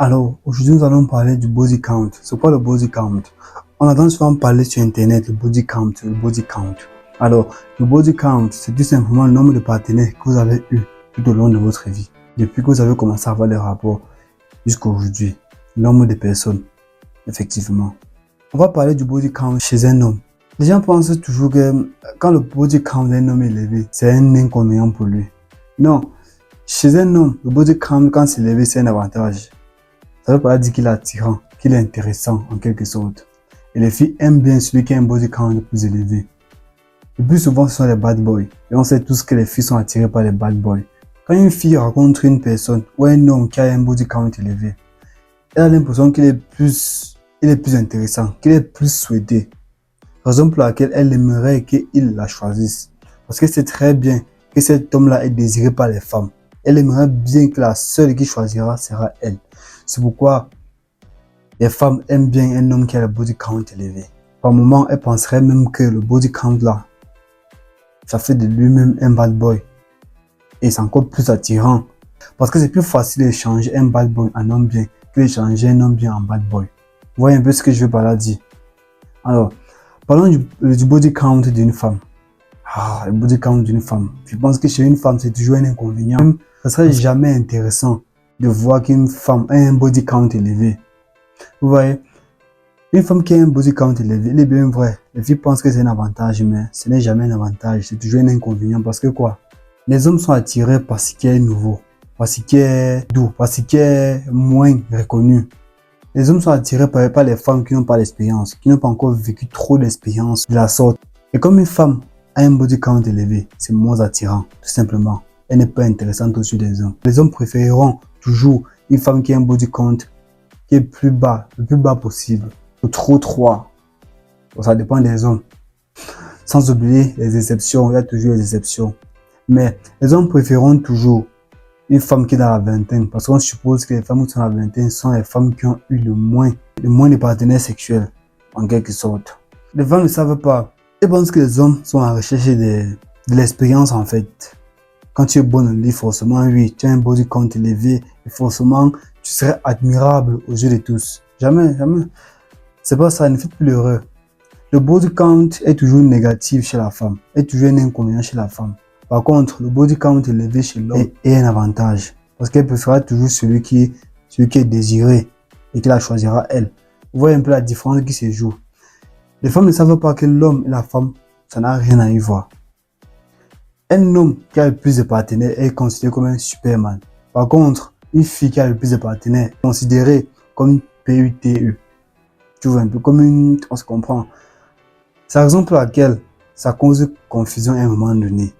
Alors, aujourd'hui, nous allons parler du body count. C'est quoi le body count? On entend souvent parler sur Internet, le body count, le body count. Alors, le body count, c'est tout simplement le nombre de partenaires que vous avez eu tout au long de votre vie. Depuis que vous avez commencé à avoir des rapports jusqu'à aujourd'hui. Le nombre de personnes, effectivement. On va parler du body count chez un homme. Les gens pensent toujours que quand le body count d'un homme est élevé, c'est un inconvénient pour lui. Non. Chez un homme, le body count, quand c'est élevé, c'est un avantage. Ça veut pas dire qu'il est attirant, qu'il est intéressant en quelque sorte. Et les filles aiment bien celui qui a un body count plus élevé. Le plus souvent, ce sont les bad boys. Et on sait tous que les filles sont attirées par les bad boys. Quand une fille rencontre une personne ou un homme qui a un body count élevé, elle a l'impression qu'il est plus intéressant, qu'il est plus souhaité. Raison pour laquelle elle aimerait qu'il la choisisse. Parce que c'est très bien que cet homme-là est désiré par les femmes. Elle aimerait bien que la seule qui choisira sera elle. C'est pourquoi les femmes aiment bien un homme qui a le body count élevé. Par moment, elles penseraient même que le body count là, ça fait de lui-même un bad boy. Et c'est encore plus attirant. Parce que c'est plus facile d'échanger un bad boy en homme bien que d'échanger un homme bien en bad boy. Vous voyez un peu ce que je veux par là dire. Alors, parlons du body count d'une femme. Le body count d'une femme. Je pense que chez une femme, c'est toujours un inconvénient. Même, ça serait jamais intéressant de voir qu'une femme a un body count élevé. Vous voyez, une femme qui a un body count élevé, il est bien vrai. Les filles pensent que c'est un avantage, mais ce n'est jamais un avantage. C'est toujours un inconvénient parce que quoi? Les hommes sont attirés par ce qui est nouveau, par ce qui est doux, par ce qui est moins reconnu. Les hommes sont attirés par les femmes qui n'ont pas d'expérience, qui n'ont pas encore vécu trop d'expérience de la sorte. Et comme une femme a un body count élevé, c'est moins attirant, tout simplement. Elle n'est pas intéressante aux yeux des hommes. Les hommes préféreront toujours une femme qui a un body count qui est plus bas, le plus bas possible. Trop 3. Bon, ça dépend des hommes. Sans oublier les exceptions, il y a toujours des exceptions. Mais les hommes préféreront toujours une femme qui est dans la vingtaine. Parce qu'on suppose que les femmes qui sont dans la vingtaine sont les femmes qui ont eu le moins de partenaires sexuels, en quelque sorte. Les femmes ne savent pas. Elles pensent que les hommes sont à recherche de l'expérience en fait. Quand tu es bon au lit, forcément, oui, tu as un body count élevé et forcément, tu serais admirable aux yeux de tous. Jamais, jamais. C'est pas ça, ne faites plus l'erreur. Le body count est toujours négatif chez la femme, est toujours un inconvénient chez la femme. Par contre, le body count élevé chez l'homme est un avantage. Parce qu'elle préférera toujours celui qui est désiré et qui la choisira elle. Vous voyez un peu la différence qui se joue. Les femmes ne savent pas que l'homme et la femme, ça n'a rien à y voir. Un homme qui a le plus de partenaires est considéré comme un superman. Par contre, une fille qui a le plus de partenaires est considérée comme une PUTE. Tu vois un peu comme on se comprend. C'est la raison pour laquelle ça cause confusion à un moment donné.